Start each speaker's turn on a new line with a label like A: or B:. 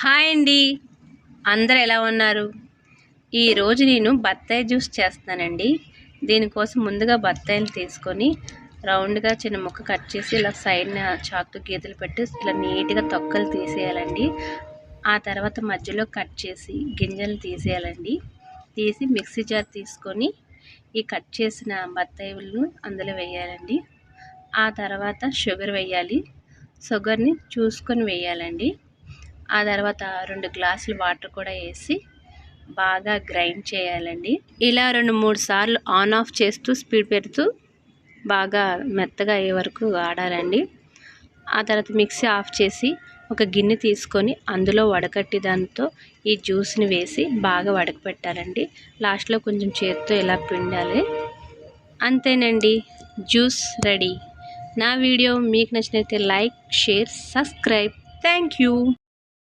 A: Hi అండి, అందరు ఎలా ఉన్నారు? ఈరోజు నేను బత్తాయి జ్యూస్ చేస్తానండి. దీనికోసం ముందుగా బత్తాయిలు తీసుకొని రౌండ్గా చిన్న ముక్క కట్ చేసి ఇలా సైడ్న చాకుతో గీతలు పెట్టి ఇలా నీట్గా తొక్కలు తీసేయాలండి. ఆ తర్వాత మధ్యలో కట్ చేసి గింజలు తీసేయాలండి. తీసి మిక్సీ జార్ తీసుకొని ఈ కట్ చేసిన బత్తాయిలను అందులో వేయాలండి. ఆ తర్వాత షుగర్ వేయాలి. షుగర్ని చూసుకొని వేయాలండి. ఆ తర్వాత 2 గ్లాసులు వాటర్ కూడా వేసి బాగా గ్రైండ్ చేయాలండి. ఇలా 2-3 సార్లు ఆన్ ఆఫ్ చేస్తూ స్పీడ్ పెడుతూ బాగా మెత్తగా అయ్యే వరకు ఆడాలండి. ఆ తర్వాత మిక్సీ ఆఫ్ చేసి ఒక గిన్నె తీసుకొని అందులో వడకట్టి దాంతో ఈ జ్యూస్ని వేసి బాగా వడకపెట్టాలండి. లాస్ట్లో కొంచెం చేతితో ఇలా పిండాలి. అంతేనండి, జ్యూస్ రెడీ. నా వీడియో మీకు నచ్చినట్లయితే like, share, subscribe. Thank you.